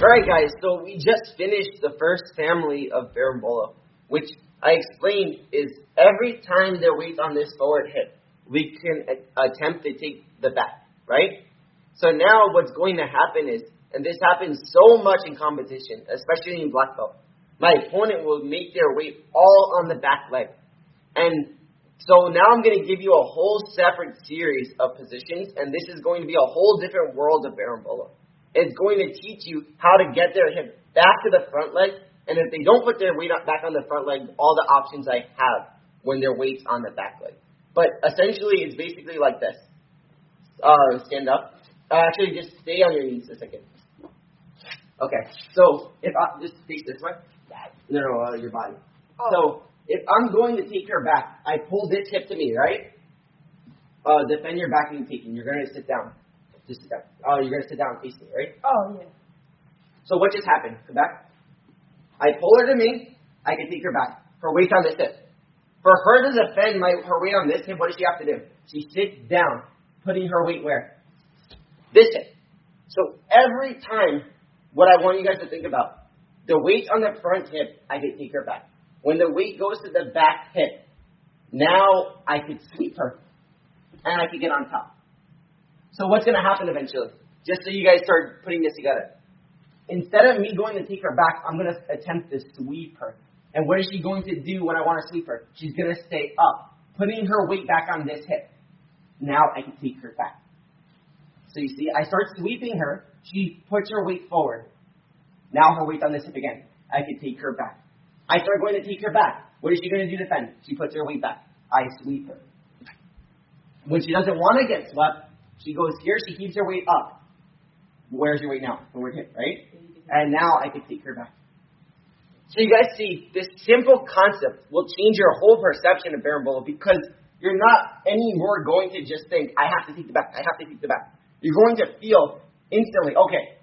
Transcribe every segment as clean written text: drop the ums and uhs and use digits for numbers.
Alright guys, so we just finished the first family of berimbolo, which I explained is every time their weight's on this forward hip, we can attempt to take the back, right? So now what's going to happen is, and this happens so much in competition, especially in black belt, my opponent will make their weight all on the back leg. And so now I'm going to give you a whole separate series of positions, and this is going to be a whole different world of berimbolo. It's going to teach you how to get their hip back to the front leg, and if they don't put their weight back on the front leg, all the options I have when their weight's on the back leg. But essentially, it's basically like this. Stand up. Actually, just stay on your knees a second. Okay, so if I just face this way. No, your body. Oh. So if I'm going to take her back, I pull this hip to me, right? Defend your back and taking. You're going to sit down. Just sit down. You're going to sit down and face me, right? Oh, yeah. So what just happened? Come back. I pull her to me. I can take her back. Her weight's on this hip. For her to defend her weight on this hip, what does she have to do? She sits down, putting her weight where? This hip. So every time, what I want you guys to think about, the weight on the front hip, I can take her back. When the weight goes to the back hip, now I could sweep her, and I could get on top. So what's going to happen eventually? Just so you guys start putting this together. Instead of me going to take her back, I'm going to attempt to sweep her. And what is she going to do when I want to sweep her? She's going to stay up, putting her weight back on this hip. Now I can take her back. So you see, I start sweeping her. She puts her weight forward. Now her weight's on this hip again. I can take her back. I start going to take her back. What is she going to do to defend? She puts her weight back. I sweep her. When she doesn't want to get swept, she goes here. She keeps her weight up. Where's your weight now? Forward hip, right? And now I can take her back. So you guys see, this simple concept will change your whole perception of berimbolo because you're not anymore going to just think, I have to take the back, I have to take the back. You're going to feel instantly, okay,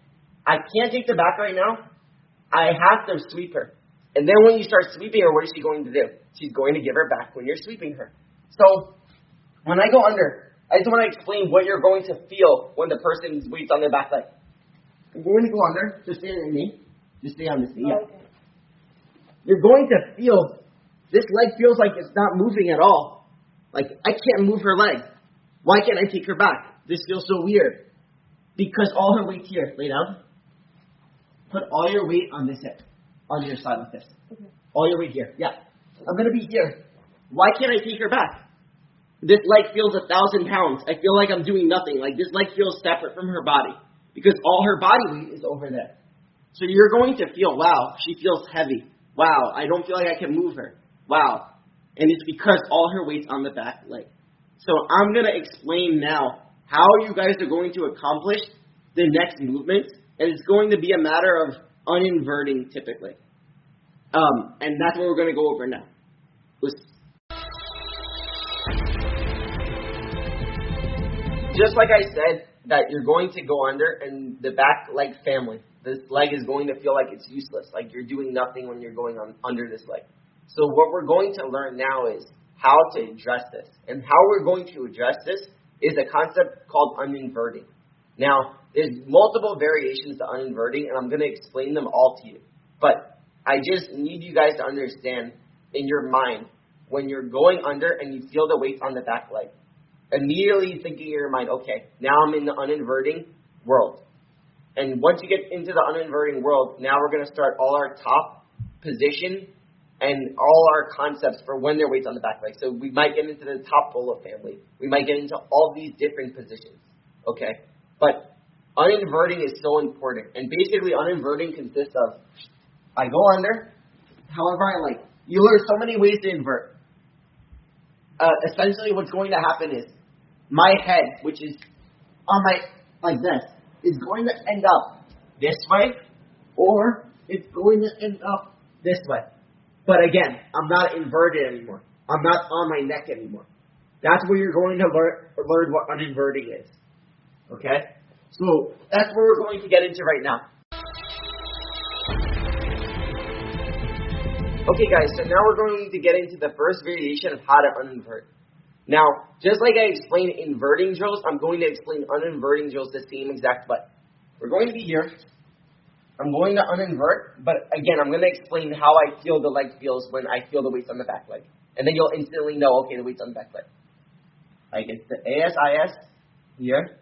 I can't take the back right now, I have to sweep her. And then when you start sweeping her, what is she going to do? She's going to give her back when you're sweeping her. So, when I go under, I just want to explain what you're going to feel when the person's weight's on their back leg. I'm going to go under, just stay on your knee. Just stay on this knee. Yeah. You're going to feel, this leg feels like it's not moving at all. Like, I can't move her leg. Why can't I take her back? This feels so weird. Because all her weight's here. Lay down. Put all your weight on this hip. On your side like this. Okay. All your weight here. Yeah. I'm going to be here. Why can't I take her back? This leg feels 1,000 pounds. I feel like I'm doing nothing. Like, this leg feels separate from her body. Because all her body weight is over there. So you're going to feel, wow, she feels heavy. Wow, I don't feel like I can move her. Wow. And it's because all her weight's on the back leg. So I'm going to explain now how you guys are going to accomplish the next movement. And it's going to be a matter of uninverting typically. And that's what we're going to go over now. Just like I said, that you're going to go under and the back leg family. This leg is going to feel like it's useless, like you're doing nothing when you're going on under this leg. So what we're going to learn now is how to address this. And how we're going to address this is a concept called uninverting. Now, there's multiple variations to uninverting, and I'm going to explain them all to you. But I just need you guys to understand in your mind, when you're going under and you feel the weight on the back leg, immediately thinking in your mind, okay, now I'm in the uninverting world. And once you get into the uninverting world, now we're going to start all our top position and all our concepts for when their weight's on the back leg. So we might get into the top bolo family. We might get into all these different positions. Okay? But uninverting is so important. And basically uninverting consists of, I go under, however I like. You learn so many ways to invert. Essentially what's going to happen is, my head, which is on my, like this, is going to end up this way, or it's going to end up this way. But again, I'm not inverted anymore. I'm not on my neck anymore. That's where you're going to learn what uninverting is. Okay? So, that's where we're going to get into right now. Okay guys, so now we're going to get into the first variation of how to uninvert. Now, just like I explained inverting drills, I'm going to explain uninverting drills the same exact way. We're going to be here. I'm going to uninvert, but again, I'm going to explain how I feel the leg feels when I feel the weights on the back leg. And then you'll instantly know, okay, the weight's on the back leg. Like it's the ASIS here.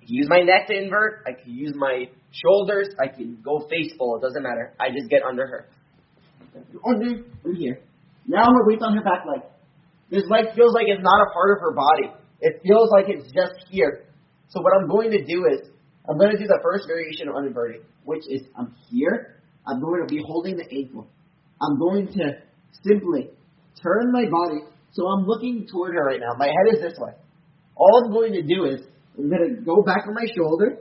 I can use my neck to invert. I can use my shoulders. I can go face full. It doesn't matter. I just get under her. Under here. Now her weight's on her back leg. This leg feels like it's not a part of her body. It feels like it's just here. So what I'm going to do is, I'm going to do the first variation of uninverting, which is I'm here. I'm going to be holding the ankle. I'm going to simply turn my body so I'm looking toward her right now. My head is this way. All I'm going to do is I'm going to go back on my shoulder.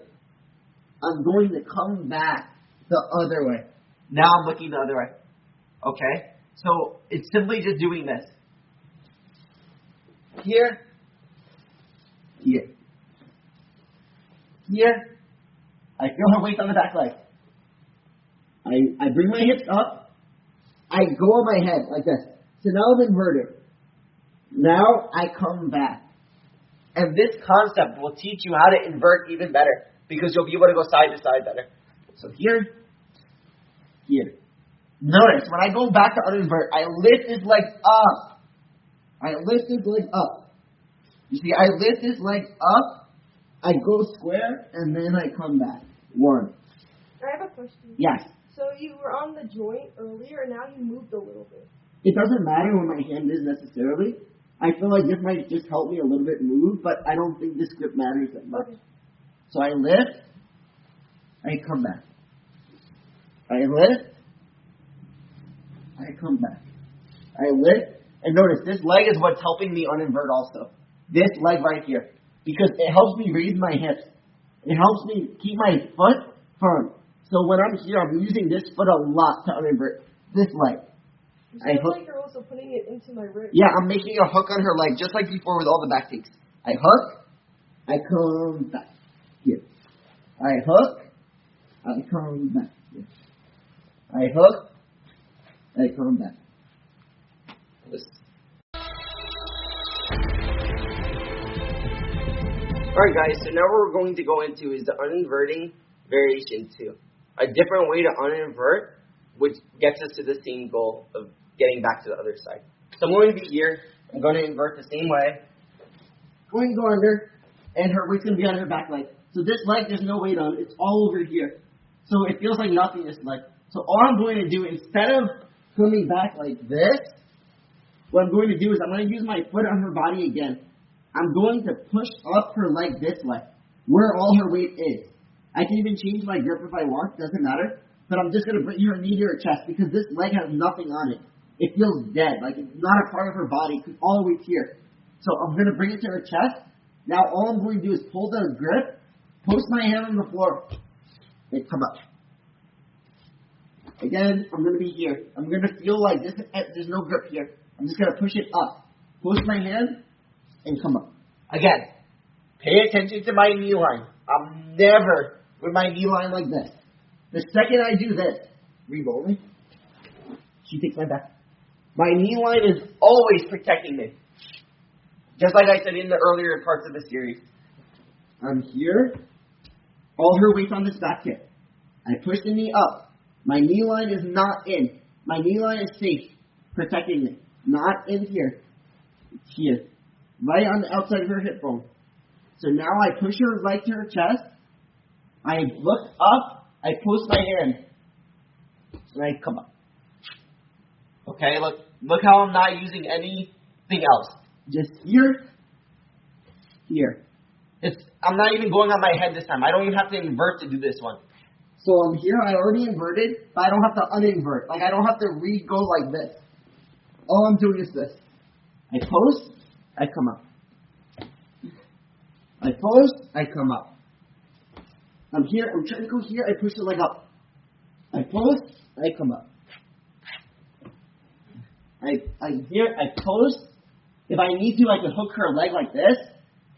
I'm going to come back the other way. Now I'm looking the other way. Okay? So it's simply just doing this. Here. Here. Here. I feel her weight on the back leg. I bring my hips up. I go on my head like this. So now I'm inverted. Now I come back. And this concept will teach you how to invert even better, because you'll be able to go side to side better. So here. Notice, when I go back to uninvert, I lift this leg up. You see, I lift this leg up, I go square, and then I come back. One. I have a question. Yes. So you were on the joint earlier, and now you moved a little bit. It doesn't matter where my hand is necessarily. I feel like this might just help me a little bit move, but I don't think this grip matters that much. Okay. So I lift, I come back. I lift, I come back. I lift, and notice this leg is what's helping me uninvert also. This leg right here. Because it helps me raise my hips. It helps me keep my foot firm. So when I'm here, I'm using this foot a lot to uninvert this leg. You sound like you're also putting it into my rib. Yeah, I'm making a hook on her leg, just like before with all the back takes. I hook, I come back. Here. I hook, I come back. Here. I hook, I come back. Listen. Alright guys, so now what we're going to go into is the uninverting variation 2. A different way to uninvert, which gets us to the same goal of getting back to the other side. So I'm going to be here, I'm going to invert the same way. Going to go under, and her weight's going to be on her back leg. So this leg, there's no weight on it, it's all over here. So it feels like nothing this leg. So all I'm going to do, instead of coming back like this, what I'm going to do is I'm going to use my foot on her body again. I'm going to push up her leg this way, where all her weight is. I can even change my grip if I want, doesn't matter. But I'm just going to bring her knee to her chest, because this leg has nothing on it. It feels dead, like it's not a part of her body, because all the weight's here. So I'm going to bring it to her chest. Now all I'm going to do is pull the grip, post my hand on the floor, and come up. Again, I'm going to be here. I'm going to feel like this. There's no grip here. I'm just going to push it up. Post my hand, and come up. Again, pay attention to my knee line. I'm never with my knee line like this. The second I do this, re-roll me, she takes my back. My knee line is always protecting me. Just like I said in the earlier parts of the series. I'm here. All her weight's on this back hip. I push the knee up. My knee line is not in. My knee line is safe, protecting me. Not in here. It's here. Right on the outside of her hip bone. So now I push her leg to her chest. I look up. I post my hand. And I come up. Okay, look how I'm not using anything else. Just here. I'm not even going on my head this time. I don't even have to invert to do this one. So I'm here. I already inverted, but I don't have to uninvert. Like I don't have to re-go like this. All I'm doing is this. I post. I come up. I post, I come up. I'm here, I'm trying to go here, I push the leg up. I post, I come up. I'm here, I post. If I need to, I can hook her leg like this.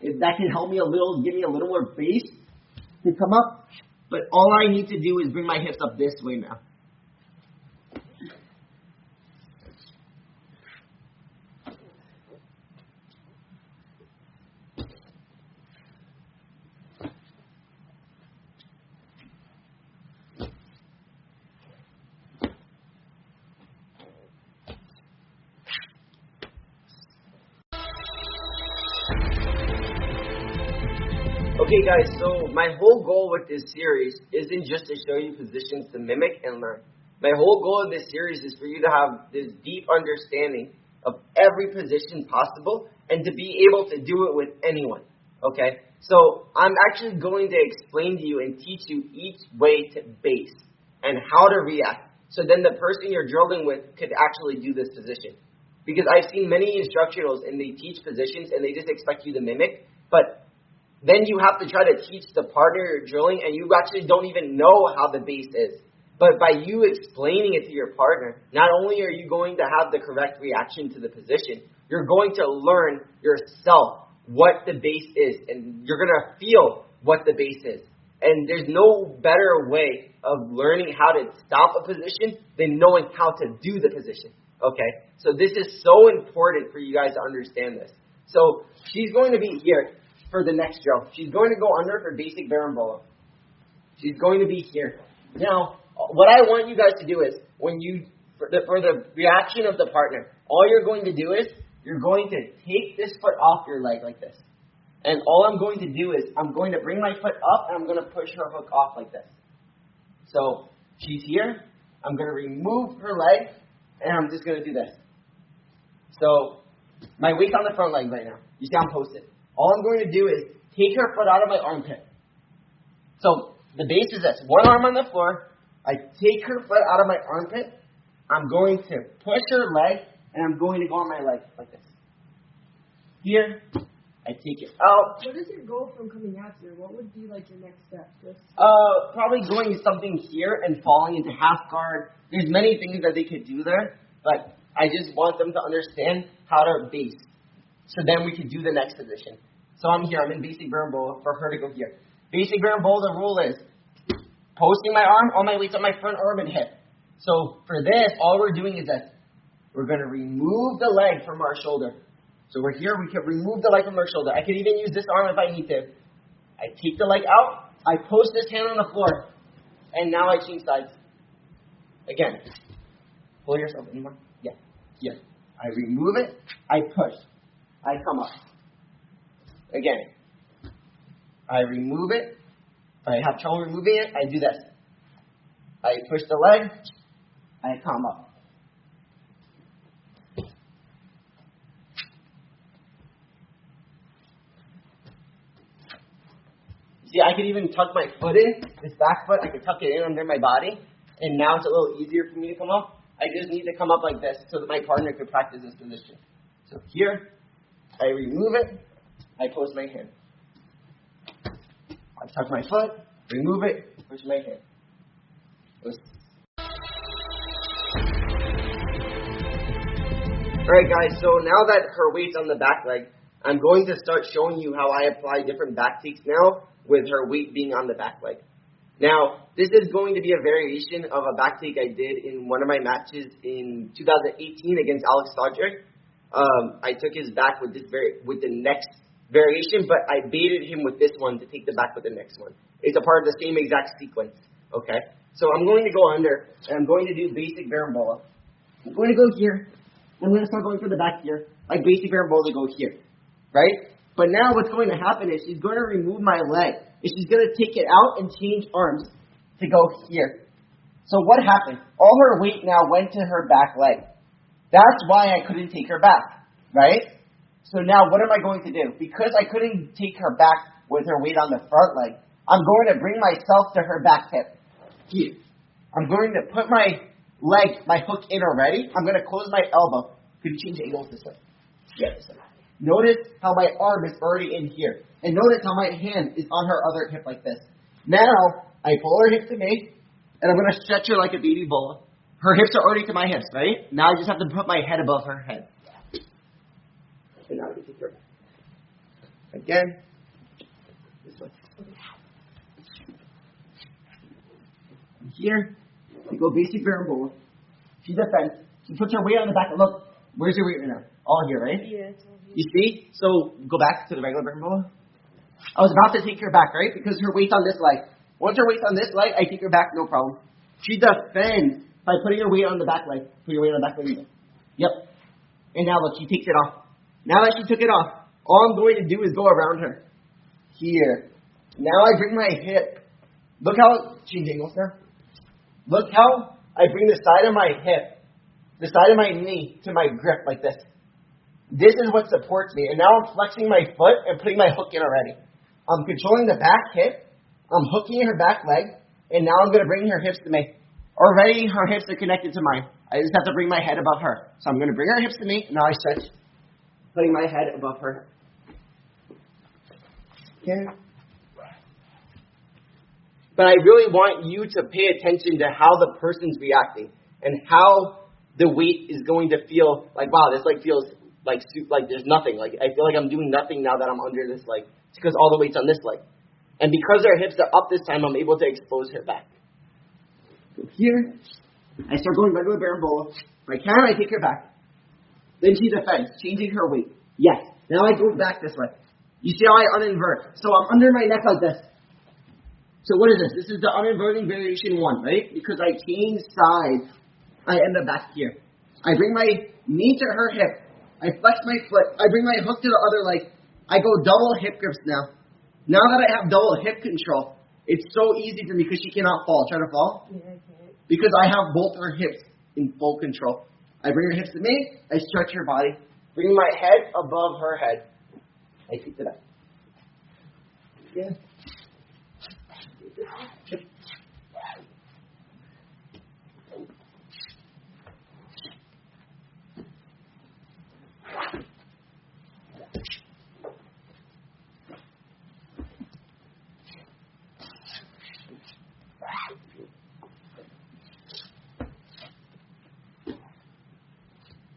If that can help me a little, give me a little more base to come up. But all I need to do is bring my hips up this way now. Okay guys, so my whole goal with this series isn't just to show you positions to mimic and learn. My whole goal of this series is for you to have this deep understanding of every position possible and to be able to do it with anyone. Okay? So I'm actually going to explain to you and teach you each way to base and how to react. So then the person you're drilling with could actually do this position. Because I've seen many instructionals and they teach positions and they just expect you to mimic, but then you have to try to teach the partner you're drilling and you actually don't even know how the base is. But by you explaining it to your partner, not only are you going to have the correct reaction to the position, you're going to learn yourself what the base is. And you're going to feel what the base is. And there's no better way of learning how to stop a position than knowing how to do the position. Okay? So this is so important for you guys to understand this. So she's going to be here for the next drill. She's going to go under for basic berimbolo. She's going to be here. Now, what I want you guys to do is, when you, for the reaction of the partner, all you're going to do is, you're going to take this foot off your leg like this. And all I'm going to do is, I'm going to bring my foot up and I'm going to push her hook off like this. So, she's here. I'm going to remove her leg and I'm just going to do this. So, my weight's on the front leg right now. You see I'm posted. All I'm going to do is take her foot out of my armpit. So, the base is this. One arm on the floor. I take her foot out of my armpit. I'm going to push her leg, and I'm going to go on my leg like this. Here, I take it out. What is your goal from coming out here? What would be like your next step? Probably going something here and falling into half guard. There's many things that they could do there, but I just want them to understand how to base. So then we could do the next position. So I'm here. I'm in basic berimbolo for her to go here. Basic berimbolo, the rule is posting my arm, all my weight's on my front arm and hip. So for this, all we're doing is this. We're going to remove the leg from our shoulder. So we're here. We can remove the leg from our shoulder. I could even use this arm if I need to. I take the leg out. I post this hand on the floor. And now I change sides. Again. Pull yourself anymore. Yeah. Yes. I remove it. I push. I come up. Again. I remove it. If I have trouble removing it, I do this. I push the leg. I come up. See, I could even tuck my foot in, this back foot, I could tuck it in under my body, and now it's a little easier for me to come up. I just need to come up like this so that my partner could practice this position. So here, I remove it, I post my hand. I tuck my foot, remove it, push my hand. Alright guys, so now that her weight's on the back leg, I'm going to start showing you how I apply different back takes now with her weight being on the back leg. Now, this is going to be a variation of a back take I did in one of my matches in 2018 against Alex Stodrick. I took his back with the next variation, but I baited him with this one to take the back with the next one. It's a part of the same exact sequence. Okay? So I'm going to go under, and I'm going to do basic berimbolo. I'm going to go here. I'm going to start going for the back here. Like basic berimbolo to go here. Right? But now what's going to happen is she's going to remove my leg. And she's going to take it out and change arms to go here. So what happened? All her weight now went to her back leg. That's why I couldn't take her back. Right? So now what am I going to do? Because I couldn't take her back with her weight on the front leg, I'm going to bring myself to her back hip. Here. I'm going to put my leg, my hook in already. I'm going to close my elbow. Could you change the angle this way? Yeah, this way. Notice how my arm is already in here. And notice how my hand is on her other hip like this. Now, I pull her hip to me, and I'm going to stretch her like a baby bull. Her hips are already to my hips, right? Now I just have to put my head above her head. And now we take her back. Again. This way. Here, we go basic berimbolo. She defends. She puts her weight on the back. Look, where's your weight right now? All here, right? Yeah, it's all here. You see? So, go back to the regular berimbolo. I was about to take her back, right? Because her weight's on this leg. Once her weight's on this leg, I take her back, no problem. She defends by putting her weight on the back leg. Put your weight on the back leg. Yep. And now look, she takes it off. Now that she took it off, all I'm going to do is go around her. Here. Now I bring my hip. Look how she jingles now. Look how I bring the side of my hip, the side of my knee to my grip like this. This is what supports me. And now I'm flexing my foot and putting my hook in already. I'm controlling the back hip. I'm hooking her back leg. And now I'm going to bring her hips to me. Already her hips are connected to mine. I just have to bring my head above her. So I'm going to bring her hips to me. Now I stretch, putting my head above her. Okay. But I really want you to pay attention to how the person's reacting and how the weight is going to feel like, wow, this like feels like there's nothing. Like I feel like I'm doing nothing now that I'm under this leg. It's because all the weight's on this leg. And because her hips are up this time, I'm able to expose her back. So here, I start going regular berimbolo. If I can, I take her back. Then she defends, changing her weight. Yes. Now I go back this way. You see how I uninvert? So I'm under my neck like this. So what is this? This is the uninverting variation 1, right? Because I change sides, I end up back here. I bring my knee to her hip. I flex my foot. I bring my hook to the other leg. I go double hip grips now. Now that I have double hip control, it's so easy for me because she cannot fall. Try to fall? Yeah, I can't. Because I have both her hips in full control. I bring her hips to me. I stretch her body. Bring my head above her head. I take it up. Yeah.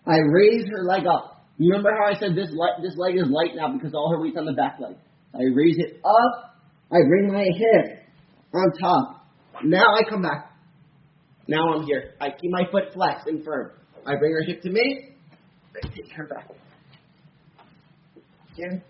I raise her leg up. Remember how I said this leg is light now because all her weight's on the back leg. I raise it up. I bring my hip on top. Now I come back. Now I'm here. I keep my foot flexed and firm. I bring her hip to me. I take her back. Again.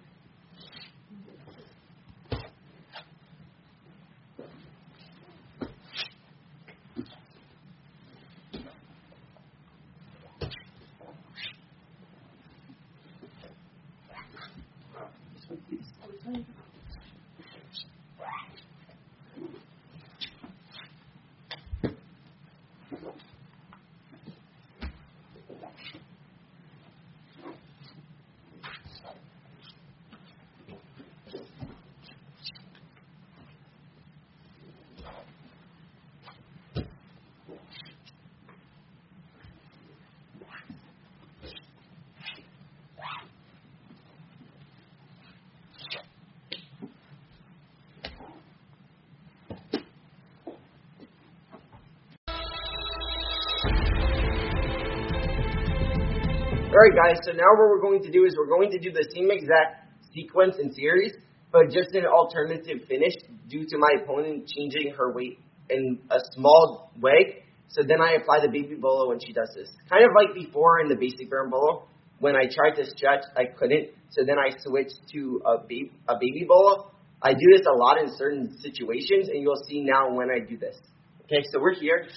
Alright guys, so now what we're going to do is we're going to do the same exact sequence and series, but just an alternative finish due to my opponent changing her weight in a small way. So then I apply the baby bolo when she does this. Kind of like before in the basic berimbolo, when I tried to stretch, I couldn't. So then I switched to a baby bolo. I do this a lot in certain situations, and you'll see now when I do this. Okay, so we're here.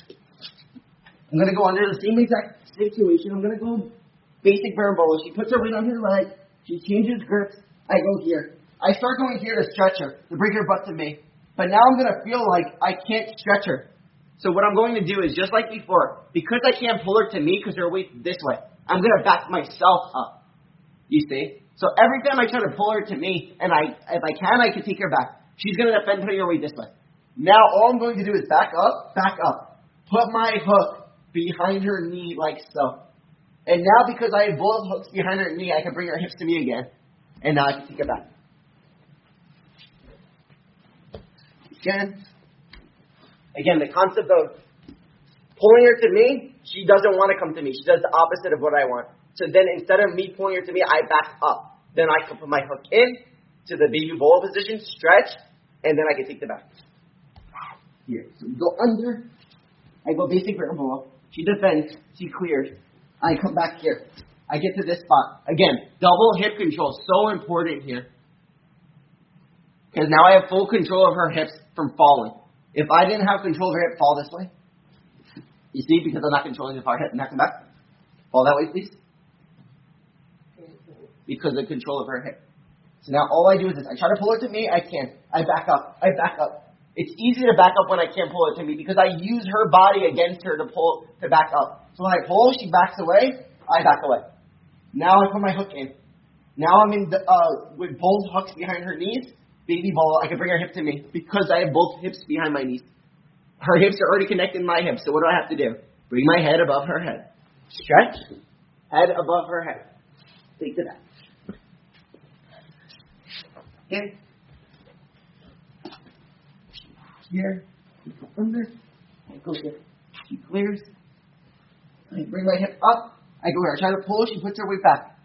I'm going to go under the same exact situation. I'm going to go basic berimbolo. She puts her weight on her leg. She changes grips. I go here. I start going here to stretch her, to bring her butt to me. But now I'm going to feel like I can't stretch her. So what I'm going to do is, just like before, because I can't pull her to me because her weight's this way, I'm going to back myself up. You see? So every time I try to pull her to me, and if I can take her back. She's going to defend putting her weight this way. Now all I'm going to do is back up, put my hook behind her knee like so. And now because I have both hooks behind her knee, I can bring her hips to me again. And now I can take her back. Again, the concept of pulling her to me, she doesn't want to come to me. She does the opposite of what I want. So then instead of me pulling her to me, I back up. Then I can put my hook in to the baby bolo position, stretch, and then I can take the back. Here. So we go under. I go basic berimbolo. She defends. She clears. I come back here. I get to this spot. Again, double hip control. So important here. Because now I have full control of her hips from falling. If I didn't have control of her hip, fall this way. You see, because I'm not controlling the far hip. Now come back. Fall that way, please. Because of control of her hip. So now all I do is this. I try to pull her to me. I can't. I back up. I back up. It's easy to back up when I can't pull it to me because I use her body against her to back up. So when I pull, she backs away. I back away. Now I put my hook in. Now I'm in with both hooks behind her knees. Baby ball. I can bring her hip to me because I have both hips behind my knees. Her hips are already connected to my hips. So what do I have to do? Bring my head above her head. Stretch. Head above her head. Take to that. Okay. Here. Under. I go here. She clears. I bring my hip up. I go here. I try to pull. She puts her weight back.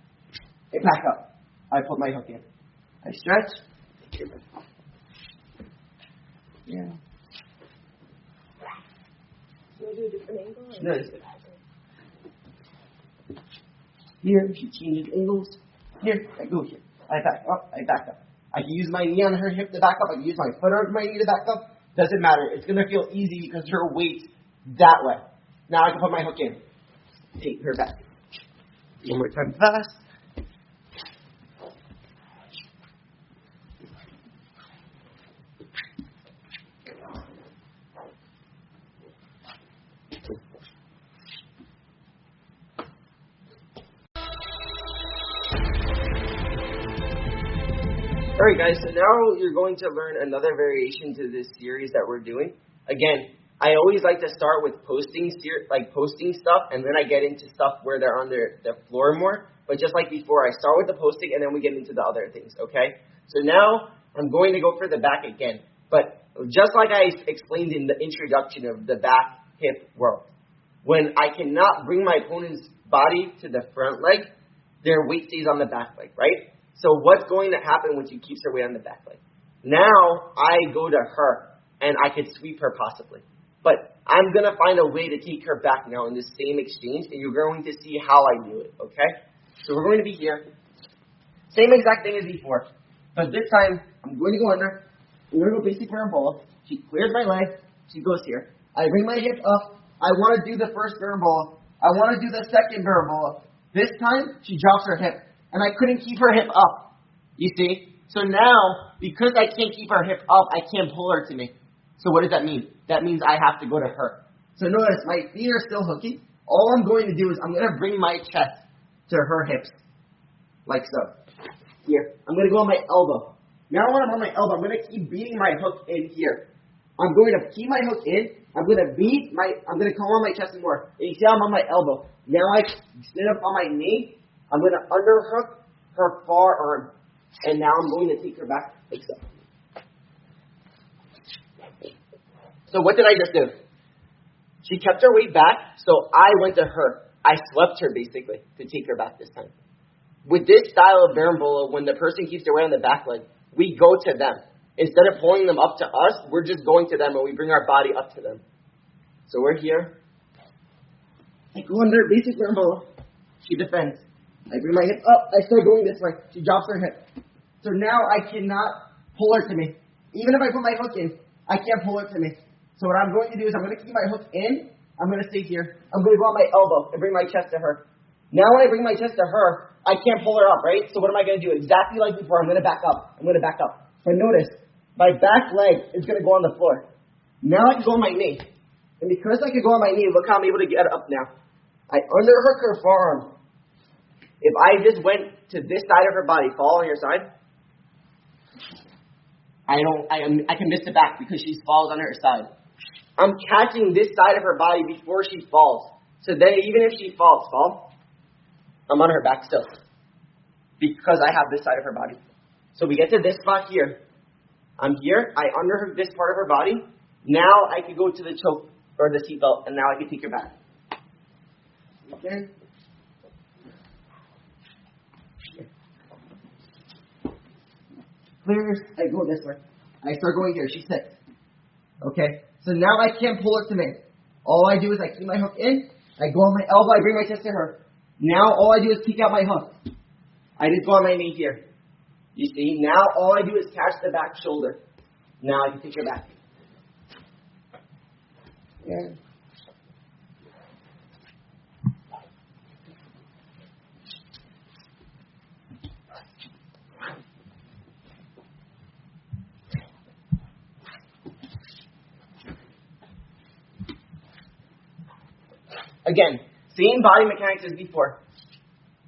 I back up. I put my hook in. I stretch. Yeah. You want to do a different angle? No. Here, she changes angles. Here, I go here. I back up. I back up. I can use my knee on her hip to back up. I can use my foot on my knee to back up. Doesn't matter. It's going to feel easy because her weight's that way. Now I can put my hook in. Take her back. One more time fast. Alright guys, so now you're going to learn another variation to this series that we're doing. Again, I always like to start with posting stuff, and then I get into stuff where they're on the floor more. But just like before, I start with the posting, and then we get into the other things, okay? So now, I'm going to go for the back again. But just like I explained in the introduction of the back hip world, when I cannot bring my opponent's body to the front leg, their weight stays on the back leg, right? So what's going to happen when she keeps her weight on the back leg? Now, I go to her, and I could sweep her possibly. But I'm going to find a way to take her back now in the same exchange, and you're going to see how I do it, okay? So we're going to be here. Same exact thing as before. But this time, I'm going to go under. I'm going to go basic berimbolo. She clears my leg. She goes here. I bring my hip up. I want to do the first berimbolo. I want to do the second berimbolo. This time, she drops her hip. And I couldn't keep her hip up. You see? So now, because I can't keep her hip up, I can't pull her to me. So what does that mean? That means I have to go to her. So notice, my feet are still hooking. All I'm going to do is I'm going to bring my chest to her hips. Like so. Here. I'm going to go on my elbow. Now when I'm on my elbow, I'm going to keep beating my hook in here. I'm going to keep my hook in. I'm going to come on my chest and more. And you see how I'm on my elbow. Now I sit up on my knee. I'm going to underhook her forearm. And now I'm going to take her back like so. So what did I just do? She kept her weight back, so I went to her. I swept her basically to take her back this time. With this style of berimbolo, when the person keeps their weight on the back leg, we go to them. Instead of pulling them up to us, we're just going to them and we bring our body up to them. So we're here. I go under basic berimbolo. She defends. I bring my hip up. I start going this way. She drops her hip. So now I cannot pull her to me. Even if I put my hook in, I can't pull her to me. So what I'm going to do is I'm going to keep my hook in. I'm going to stay here. I'm going to go on my elbow and bring my chest to her. Now when I bring my chest to her, I can't pull her up, right? So what am I going to do? Exactly like before, I'm going to back up. I'm going to back up. But notice, my back leg is going to go on the floor. Now I can go on my knee. And because I can go on my knee, look how I'm able to get up now. I underhook her forearm. If I just went to this side of her body, fall on your side, I can miss the back because she falls on her side. I'm catching this side of her body before she falls. So then even if she falls, I'm on her back still. Because I have this side of her body. So we get to this spot here. I'm here. I underhook this part of her body. Now I can go to the choke or the seatbelt, and now I can take her back. Okay. Clears. I go this way. I start going here. She sits. Okay. So now I can't pull her to me. All I do is I keep my hook in. I go on my elbow. I bring my chest to her. Now all I do is peek out my hook. I just go on my knee here. You see? Now all I do is catch the back shoulder. Now I can take her back. Yeah. Again, same body mechanics as before.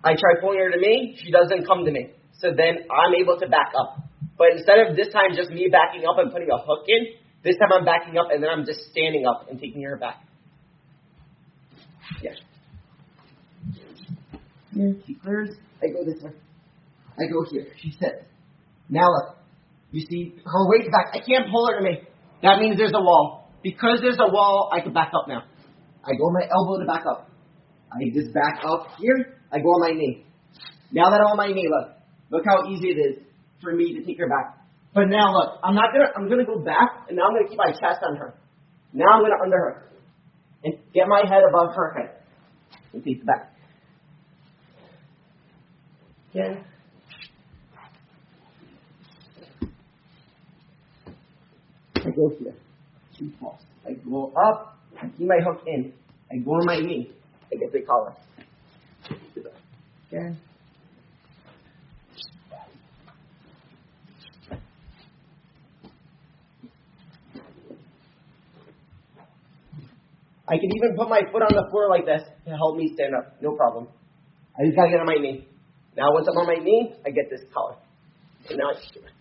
I try pulling her to me, she doesn't come to me. So then I'm able to back up. But instead of this time just me backing up and putting a hook in, this time I'm backing up and then I'm just standing up and taking her back. Yeah. Here, she clears. I go this way. I go here. She sits. Now look. You see, her weight's back. I can't pull her to me. That means there's a wall. Because there's a wall, I can back up now. I go on my elbow to back up. I just back up here. I go on my knee. Now that I'm on my knee, look how easy it is for me to take her back. But now look, I'm gonna go back, and now I'm gonna keep my chest on her. Now I'm gonna under her and get my head above her head and take her back. Again. I go here. She falls. I go up. I keep my hook in. I go on my knee. I get the collar. Okay. I can even put my foot on the floor like this to help me stand up. No problem. I just gotta get on my knee. Now once I'm on my knee, I get this collar. And now I just do it.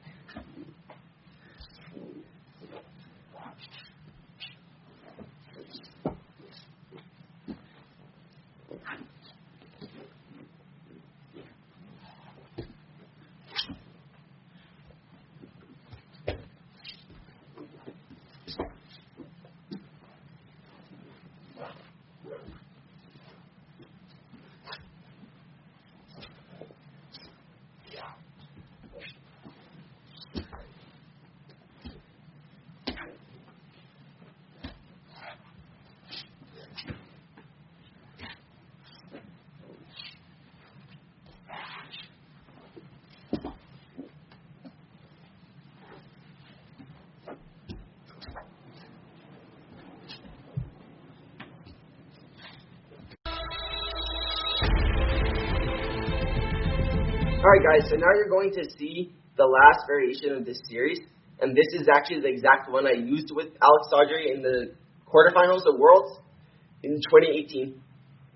Alright guys, so now you're going to see the last variation of this series, and this is actually the exact one I used with Alex Saudry in the quarterfinals of Worlds in 2018.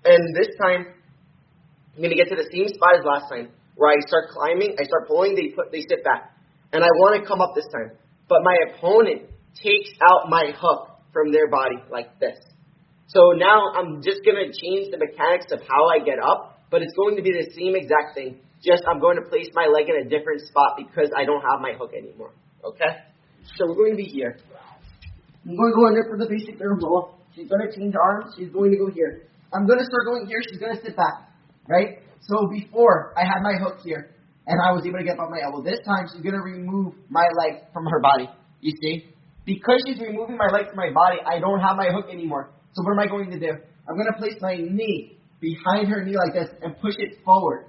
And this time, I'm going to get to the same spot as last time, where I start climbing, I start pulling, they sit back. And I want to come up this time. But my opponent takes out my hook from their body like this. So now I'm just going to change the mechanics of how I get up, but it's going to be the same exact thing. Just I'm going to place my leg in a different spot because I don't have my hook anymore. Okay? So we're going to be here. I'm going to go under for the basic arm roll. She's going to change arms. She's going to go here. I'm going to start going here. She's going to sit back. Right? So before, I had my hook here, and I was able to get up my elbow. This time, she's going to remove my leg from her body. You see? Because she's removing my leg from my body, I don't have my hook anymore. So what am I going to do? I'm going to place my knee behind her knee like this and push it forward.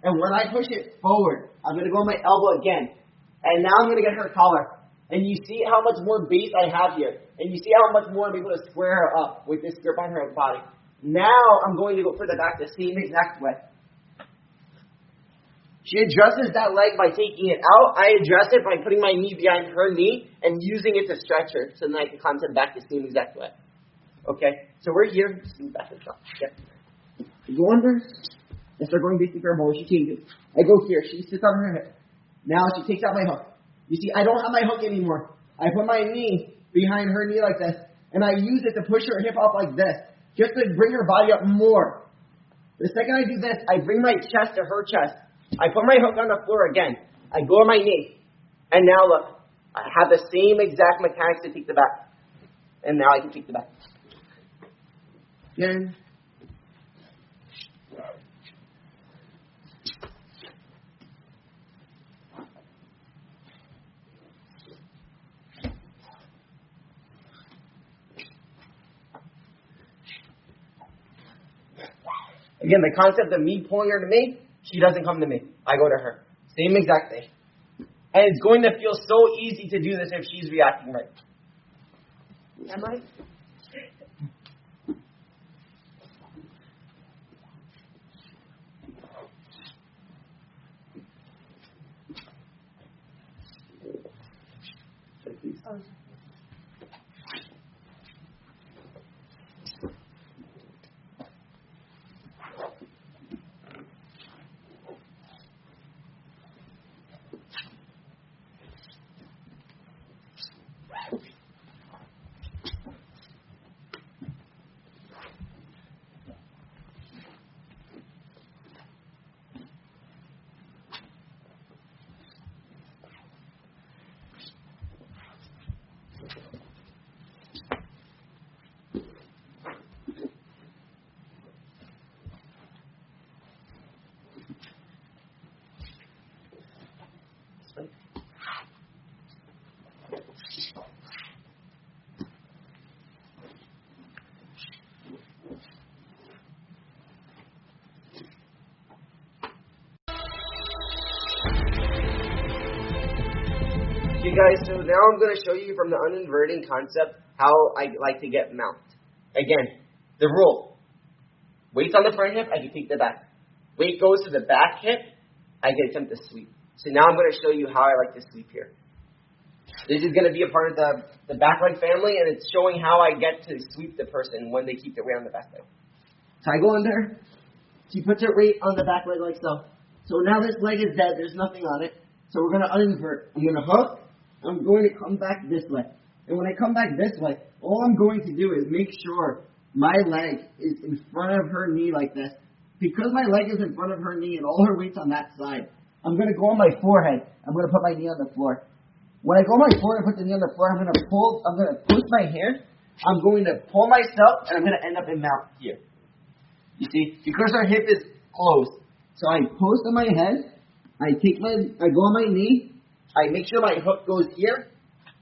And when I push it forward, I'm going to go on my elbow again. And now I'm going to get her collar. And you see how much more base I have here. And you see how much more I'm able to square her up with this grip on her body. Now I'm going to go further back the same exact way. She adjusts that leg by taking it out. I adjust it by putting my knee behind her knee and using it to stretch her so then I can contact back the same exact way. Okay, so we're here. Just move back to the top. Yep. I go under. I start going basic arm roll. She changes. I go here. She sits on her hip. Now she takes out my hook. You see, I don't have my hook anymore. I put my knee behind her knee like this, and I use it to push her hip up like this, just to bring her body up more. The second I do this, I bring my chest to her chest. I put my hook on the floor again. I go on my knee. And now look, I have the same exact mechanics to take the back. And now I can take the back. Again. Again, the concept of me pulling her to me, she doesn't come to me. I go to her. Same exact thing. And it's going to feel so easy to do this if she's reacting right. Am I? Okay, guys, so now I'm going to show you from the uninverting concept how I like to get mount. Again, the rule. Weight's on the front hip, I can take the back. Weight goes to the back hip, I can attempt to sweep. So now I'm going to show you how I like to sweep here. This is going to be a part of the back leg family, and it's showing how I get to sweep the person when they keep their weight on the back leg. So I go in there, she puts her weight on the back leg like so. So now this leg is dead, there's nothing on it. So we're going to uninvert. I'm going to hook, I'm going to come back this way. And when I come back this way, all I'm going to do is make sure my leg is in front of her knee like this. Because my leg is in front of her knee and all her weight's on that side, I'm going to go on my forehead. I'm going to put my knee on the floor. When I go on my forehead and put the knee on the floor, I'm going to push my hand. I'm going to pull myself, and I'm going to end up in mount here. You see, because our hip is closed. So I post on my head, I go on my knee, I make sure my hook goes here,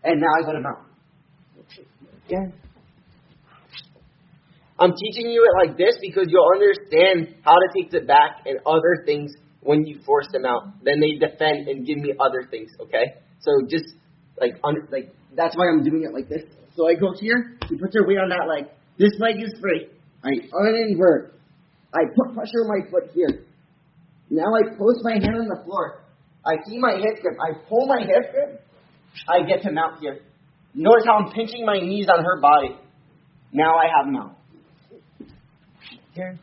and now I go to mount. Again. I'm teaching you it like this because you'll understand how to take the back and other things when you force them out. Then they defend and give me other things, okay? So just, that's why I'm doing it like this. So I go here, she puts her weight on that leg. This leg is free. I uninvert. I put pressure on my foot here. Now I post my hand on the floor. I keep my hip grip. I pull my hip grip. I get to mount here. Notice how I'm pinching my knees on her body. Now I have mount. Here.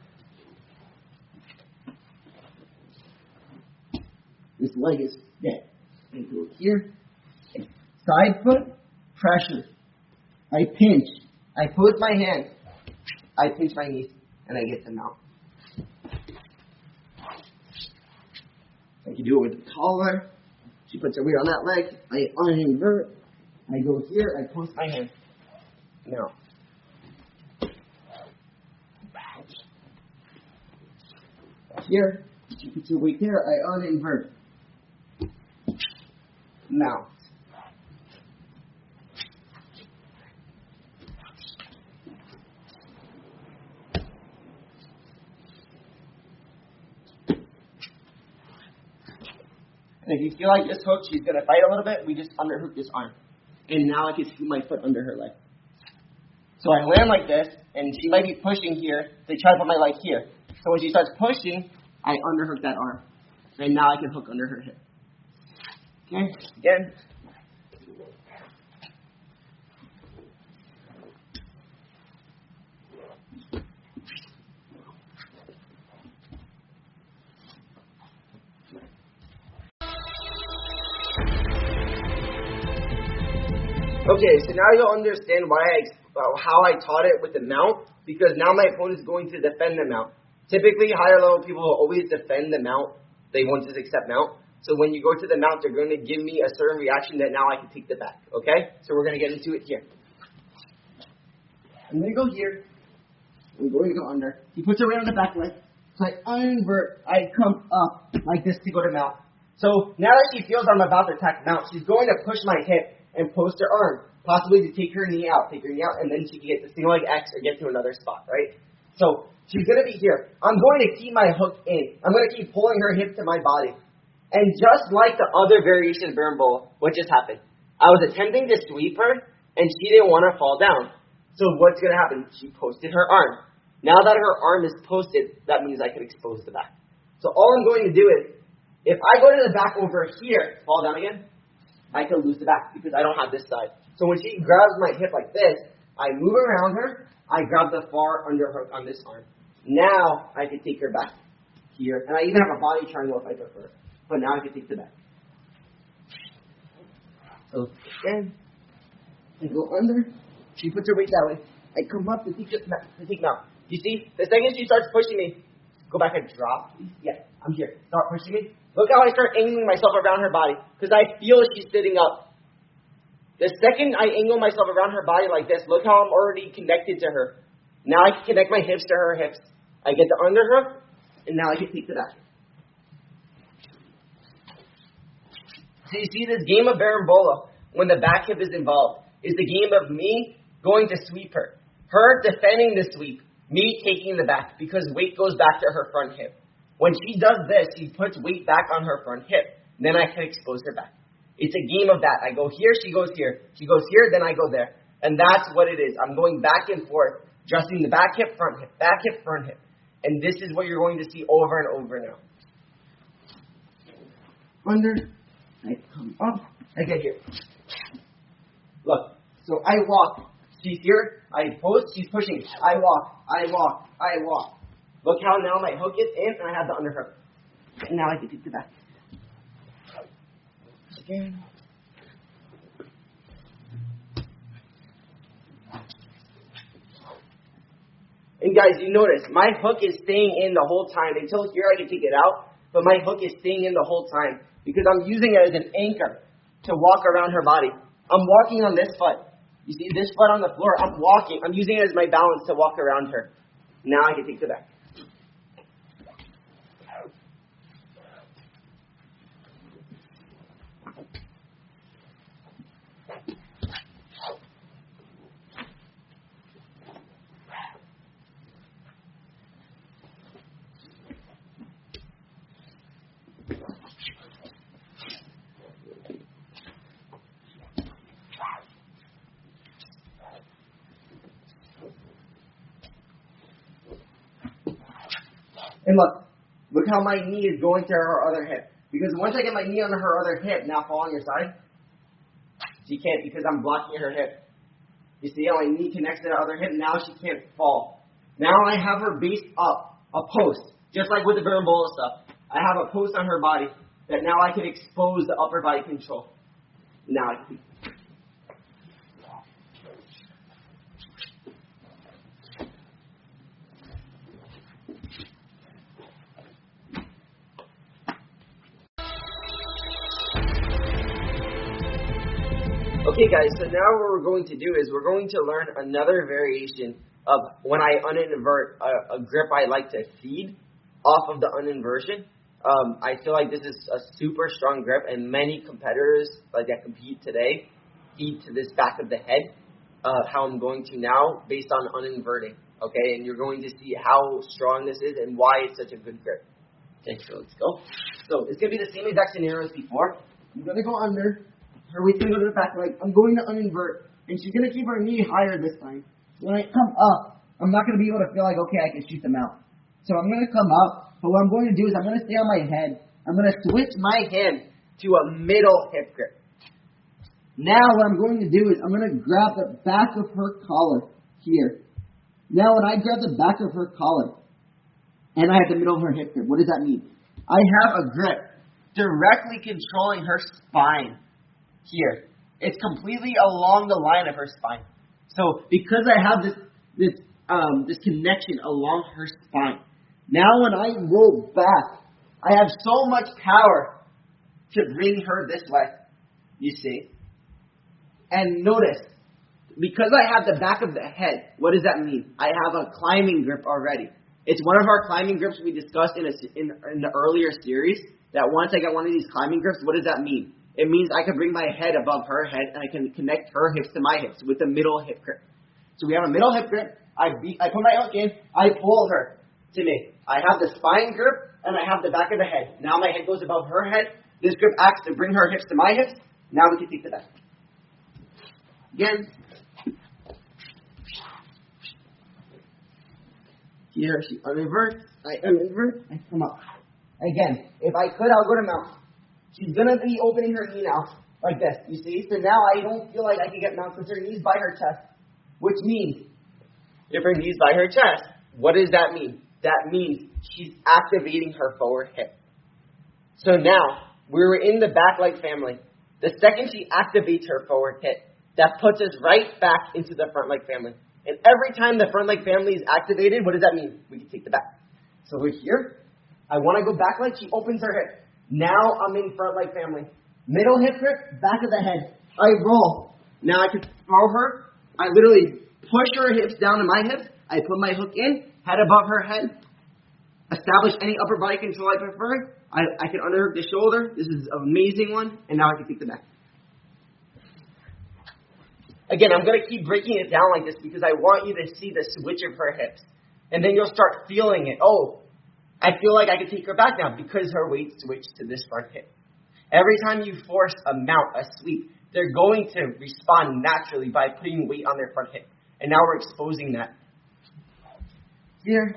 This leg is dead. I go here. Side foot, pressure. I pinch. I put my hand. I pinch my knees, and I get to mount. I can do it with the collar. She puts her weight on that leg. I uninvert. I go here. I post my hand. Now. Here. She puts her weight there. I uninvert. Mount. And if you feel like this hook, she's going to fight a little bit, we just underhook this arm. And now I can scoop my foot under her leg. So I land like this, and she might be pushing here. They try to put my leg here. So when she starts pushing, I underhook that arm. And now I can hook under her hip. Okay, again. Okay, so now you'll understand how I taught it with the mount, because now my opponent is going to defend the mount. Typically, higher level people will always defend the mount. They won't just accept mount. So when you go to the mount, they're going to give me a certain reaction that now I can take the back. Okay? So we're going to get into it here. I'm going to go here. I'm going to go under. He puts her weight on the back leg. So I invert. I come up like this to go to mount. So now that she feels I'm about to attack mount, she's going to push my hip and post her arm, possibly to take her knee out, and then she can get the single leg X or get to another spot, right? So she's going to be here. I'm going to keep my hook in. I'm going to keep pulling her hip to my body. And just like the other variation of berimbolo, what just happened? I was attempting to sweep her, and she didn't want to fall down. So what's going to happen? She posted her arm. Now that her arm is posted, that means I can expose the back. So all I'm going to do is, if I go to the back over here, fall down again, I can lose the back because I don't have this side. So when she grabs my hip like this, I move around her, I grab the far underhook on this arm. Now I can take her back here. And I even have a body triangle if I prefer. But now I can take the back. So again, I go under. She puts her weight that way. I come up to take mount. You see? The second she starts pushing me, go back and drop. Yeah, I'm here. Start pushing me. Look how I start angling myself around her body. Because I feel she's sitting up. The second I angle myself around her body like this, look how I'm already connected to her. Now I can connect my hips to her hips. I get the underhook, and now I can take the back. So you see, this game of berimbolo, when the back hip is involved, is the game of me going to sweep her. Her defending the sweep. Me taking the back, because weight goes back to her front hip. When she does this, she puts weight back on her front hip. Then I can expose her back. It's a game of that. I go here, she goes here. She goes here, then I go there. And that's what it is. I'm going back and forth, adjusting the back hip, front hip. And this is what you're going to see over and over now. Under, I come up, I get here. Look, so I walk. She's here, I post, she's pushing. I walk. Look how now my hook is in and I have the underhook. And now I can take the back. Again. And guys, you notice, my hook is staying in the whole time. Until here I can take it out, but my hook is staying in the whole time because I'm using it as an anchor to walk around her body. I'm walking on this foot. You see this foot on the floor? I'm walking. I'm using it as my balance to walk around her. Now I can take the back. And look how my knee is going to her other hip. Because once I get my knee on her other hip, now fall on your side. She can't because I'm blocking her hip. You see how my knee connects to the other hip? Now she can't fall. Now I have her base up, a post. Just like with the Berimbolo stuff. I have a post on her body that now I can expose the upper body control. Now I can. Okay guys, so now what we're going to do is we're going to learn another variation of when I uninvert a grip I like to feed off of the uninversion. I feel like this is a super strong grip and many competitors like that compete today feed to this back of the head, how I'm going to now based on uninverting. Okay, and you're going to see how strong this is and why it's such a good grip. Okay, so let's go. So it's going to be the same exact scenario as before. I'm going to go under. Her weight's going to go to the back leg. I'm going to uninvert. And she's going to keep her knee higher this time. When I come up, I'm not going to be able to feel like, okay, I can shoot them out. So I'm going to come up. But what I'm going to do is I'm going to stay on my head. I'm going to switch my hand to a middle hip grip. Now what I'm going to do is I'm going to grab the back of her collar here. Now when I grab the back of her collar and I have the middle of her hip grip, what does that mean? I have a grip directly controlling her spine. Here, it's completely along the line of her spine. So because I have this connection along her spine, now when I roll back, I have so much power to bring her this way. You see? And notice, because I have the back of the head, what does that mean? I have a climbing grip already. It's one of our climbing grips we discussed in the earlier series. That once I get one of these climbing grips, what does that mean? It means I can bring my head above her head and I can connect her hips to my hips with the middle hip grip. So we have a middle hip grip. I put my hook in. I pull her to me. I have the spine grip and I have the back of the head. Now my head goes above her head. This grip acts to bring her hips to my hips. Now we can take the back. Again. Here she uninverts. I uninvert. I come up. Again, if I could, I'll go to mount. She's going to be opening her knee now, like this, you see? So now I don't feel like I can get mount because her knee's by her chest, which means if her knee's by her chest, what does that mean? That means she's activating her forward hip. So now, we're in the back leg family. The second she activates her forward hip, that puts us right back into the front leg family. And every time the front leg family is activated, what does that mean? We can take the back. So we're here. I want to go back leg. She opens her hip. Now I'm in front leg family. Middle hip grip, back of the head. I roll. Now I can throw her. I literally push her hips down to my hips. I put my hook in, head above her head. Establish any upper body control I prefer. I can underhook the shoulder. This is an amazing one. And now I can take the back. Again, I'm going to keep breaking it down like this because I want you to see the switch of her hips. And then you'll start feeling it. Oh, I feel like I can take her back now because her weight switched to this front hip. Every time you force a mount, a sweep, they're going to respond naturally by putting weight on their front hip. And now we're exposing that. Here.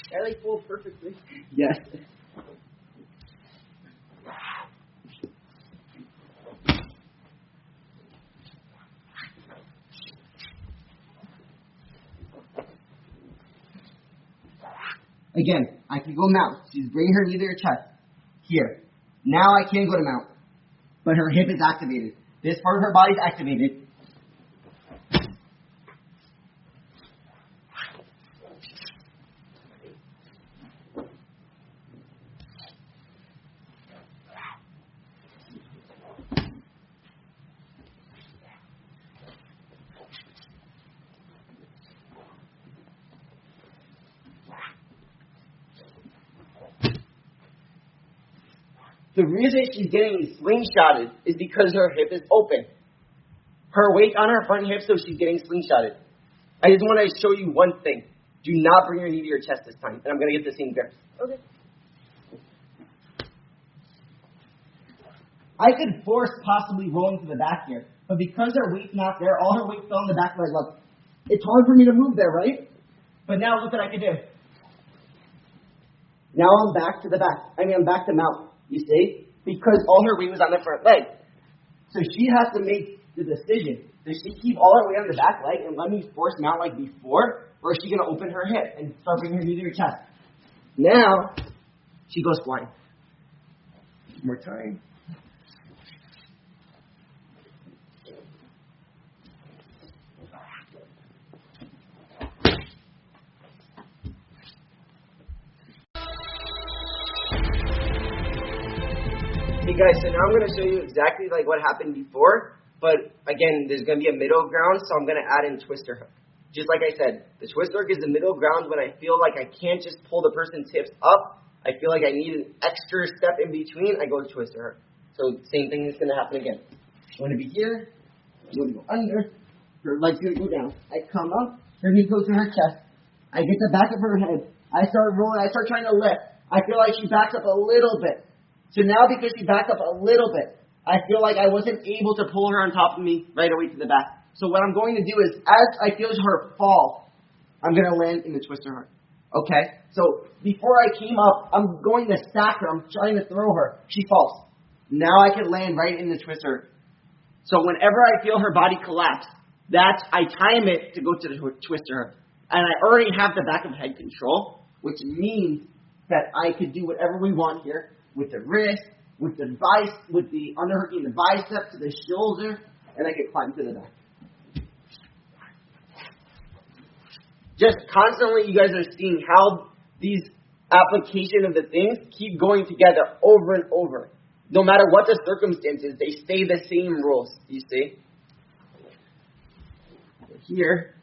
That like folds perfectly. Yes. Again, I can go mount. She's bringing her knee to her chest. Here. Now I can go to mount. But her hip is activated. This part of her body is activated. The reason she's getting slingshotted is because her hip is open. Her weight on her front hip, so she's getting slingshotted. I just want to show you one thing. Do not bring your knee to your chest this time, and I'm going to get the same grip. Okay. I could force possibly rolling to the back here, but because her weight's not there, all her weight fell on the back leg. Look, it's hard for me to move there, right? But now look what I can do. Now I'm back to the back. I'm back to mount. You see? Because all her weight was on the front leg. So she has to make the decision. Does she keep all her weight on the back leg and let me force mount like before? Or is she going to open her hip and start bringing her knee to her chest? Now, she goes flying. One more time. Hey guys, so now I'm going to show you exactly like what happened before, but again, there's going to be a middle ground, so I'm going to add in twister hook. Just like I said, the twister hook is the middle ground when I feel like I can't just pull the person's hips up. I feel like I need an extra step in between. I go to twister hook. So same thing is going to happen again. I'm going to be here. I'm going to go under. Her leg's going to go down. I come up. Her knee goes to her chest. I get the back of her head. I start rolling. I start trying to lift. I feel like she backs up a little bit. So now because she backed up a little bit, I feel like I wasn't able to pull her on top of me right away to the back. So what I'm going to do is, as I feel her fall, I'm going to land in the twister hook. Okay? So before I came up, I'm going to stack her. I'm trying to throw her. She falls. Now I can land right in the twister. So whenever I feel her body collapse, I time it to go to the twister hook. And I already have the back of head control, which means that I could do whatever we want here. With the wrist, with the underhooking the bicep to the shoulder, and I can climb to the back. Just constantly, you guys are seeing how these application of the things keep going together over and over. No matter what the circumstances, they stay the same rules. You see? Here,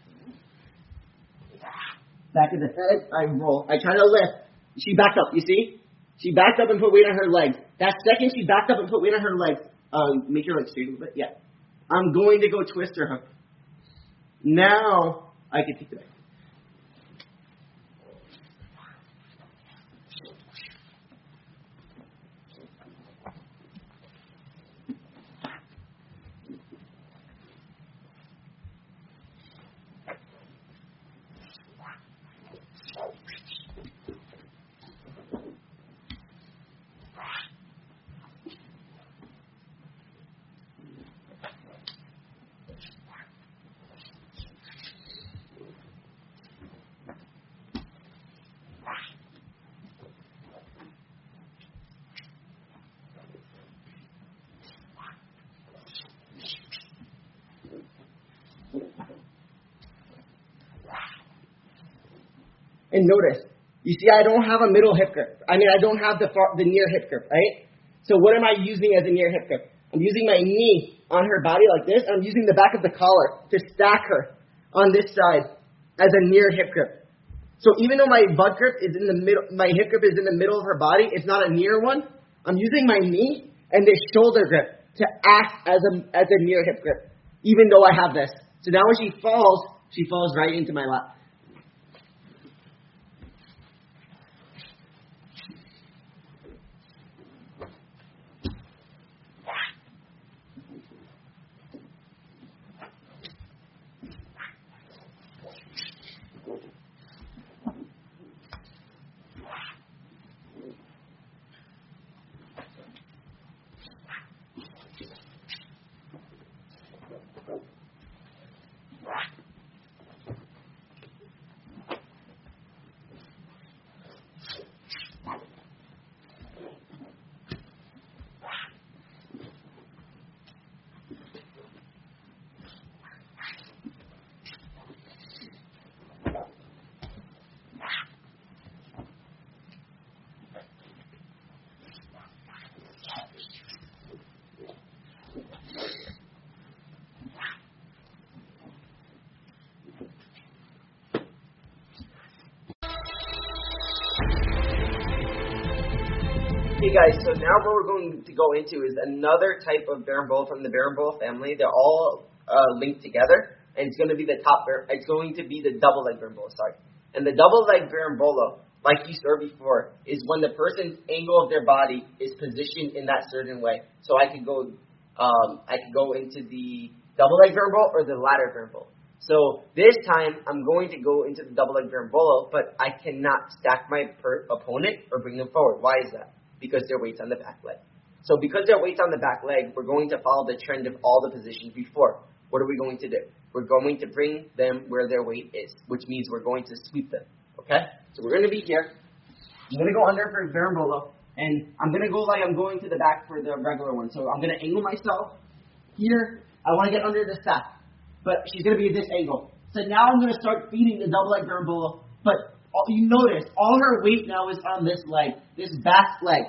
back of the head, I roll. I try to lift. She backed up. You see? She backed up and put weight on her legs. That second she backed up and put weight on her legs, make your legs straight a little bit. Yeah. I'm going to go twister hook. Now I can take it back. And notice, you see I don't have a middle hip grip. I don't have the near hip grip, right? So what am I using as a near hip grip? I'm using my knee on her body like this, and I'm using the back of the collar to stack her on this side as a near hip grip. So even though my butt grip is in the middle, my hip grip is in the middle of her body, it's not a near one. I'm using my knee and this shoulder grip to act as a near hip grip, even though I have this. So now when she falls, She falls right into my lap. Okay guys, so now what we're going to go into is another type of berimbolo from the berimbolo family. They're all linked together, and it's going to be the it's going to be the double leg berimbolo, sorry. And the double leg berimbolo, like you saw before, is when the person's angle of their body is positioned in that certain way. So I could go into the double leg berimbolo or the ladder berimbolo. So this time I'm going to go into the double leg berimbolo, but I cannot stack my opponent or bring them forward. Why is that? Because their weight's on the back leg. So because their weight's on the back leg, we're going to follow the trend of all the positions before. What are we going to do? We're going to bring them where their weight is, which means we're going to sweep them. Okay? So we're going to be here. I'm going to go under for berimbolo, and I'm going to go like I'm going to the back for the regular one. So I'm going to angle myself here. I want to get under the sack, but she's going to be at this angle. So now I'm going to start feeding the double leg berimbolo, but you notice all her weight now is on this leg, this back leg.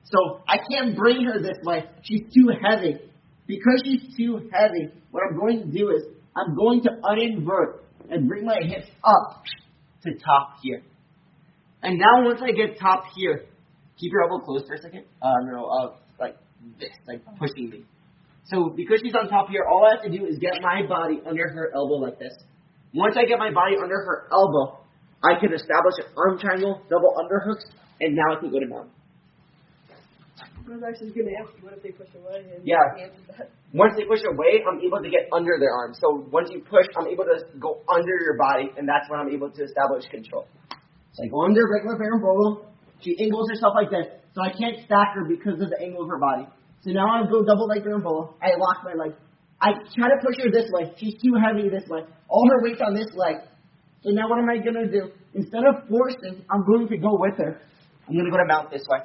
So I can't bring her this way. She's too heavy. Because she's too heavy, what I'm going to do is I'm going to uninvert and bring my hips up to top here. And now once I get top here, keep your elbow closed for a second. Like this, like pushing me. So because she's on top here, all I have to do is get my body under her elbow like this. Once I get my body under her elbow, I can establish an arm triangle, double underhooks, and now I can go to mount. I was actually going to ask you, what if they push away? And Yeah. Once they push away, I'm able to get under their arms. So once you push, I'm able to go under your body, and that's when I'm able to establish control. So I go under regular berimbolo. She angles herself like this, so I can't stack her because of the angle of her body. So now I go double leg berimbolo. I lock my leg. I try to push her this way. She's too heavy this way. All her weight's on this leg. So now what am I going to do? Instead of forcing, I'm going to go with her. I'm going to go to mount this way.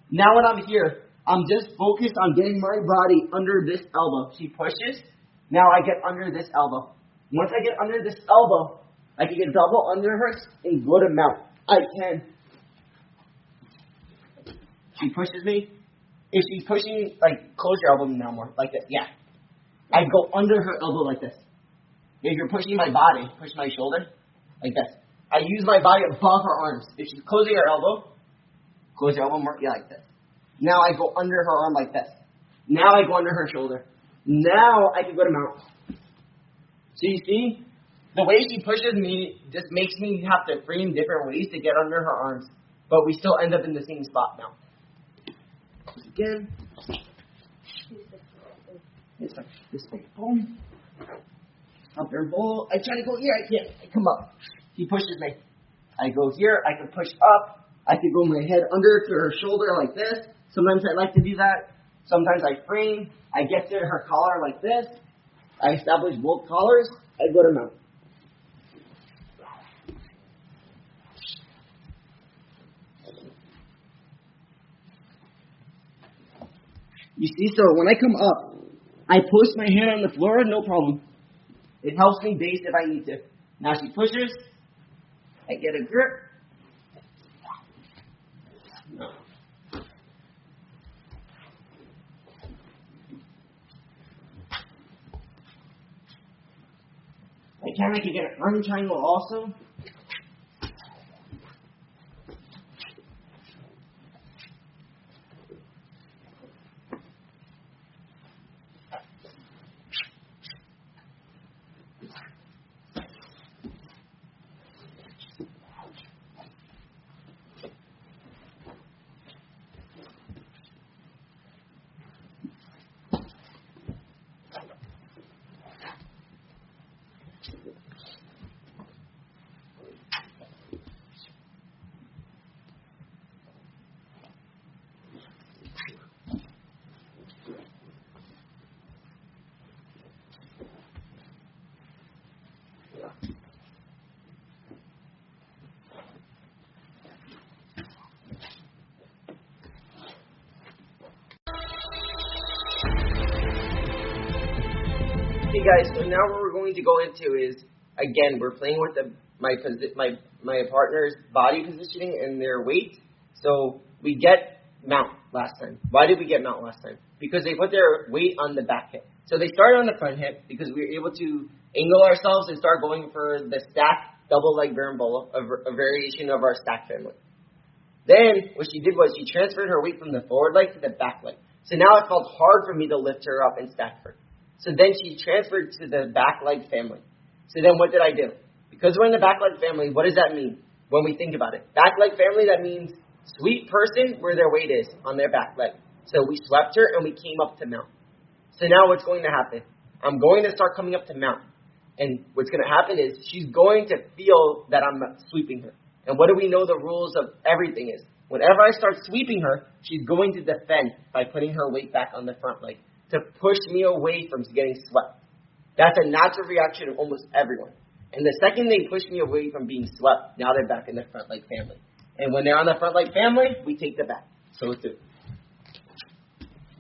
Now when I'm here, I'm just focused on getting my body under this elbow. She pushes. Now I get under this elbow. Once I get under this elbow, I can get double underhooks and go to mount. I can. She pushes me. If she's pushing, like, close your elbow now more, like this. Yeah. I go under her elbow like this. If you're pushing my body, push my shoulder, like this. I use my body above her arms. If she's closing her elbow, close your elbow more, yeah, like this. Now I go under her arm like this. Now I go under her shoulder. Now I can go to mount. So you see, the way she pushes me just makes me have to frame different ways to get under her arms. But we still end up in the same spot now. Again. It's like this way. Boom. Up there, bowl. I try to go here. I can't. I come up. He pushes me. I go here. I can push up. I can go my head under to her shoulder like this. Sometimes I like to do that. Sometimes I frame. I get to her collar like this. I establish both collars. I go to mount. You see, so when I come up, I push my hand on the floor, no problem. It helps me base if I need to. Now she pushes. I get a grip. No. I can get an arm triangle also. Okay, guys. So now what we're going to go into is, again, we're playing with my partner's body positioning and their weight. So we get mount last time. Why did we get mount last time? Because they put their weight on the back hip. So they started on the front hip because we were able to angle ourselves and start going for the stack double leg berimbolo, a variation of our stack family. Then what she did was she transferred her weight from the forward leg to the back leg. So now it felt hard for me to lift her up and stack her. So then she transferred to the back leg family. So then what did I do? Because we're in the back leg family, what does that mean when we think about it? Back leg family, that means sweep person where their weight is on their back leg. So we swept her and we came up to mount. So now what's going to happen? I'm going to start coming up to mount. And what's going to happen is she's going to feel that I'm sweeping her. And what do we know the rules of everything is? Whenever I start sweeping her, she's going to defend by putting her weight back on the front leg to push me away from getting swept. That's a natural reaction of almost everyone. And the second they push me away from being swept, now they're back in the front leg family. And when they're on the front leg family, we take the back. So let's do it.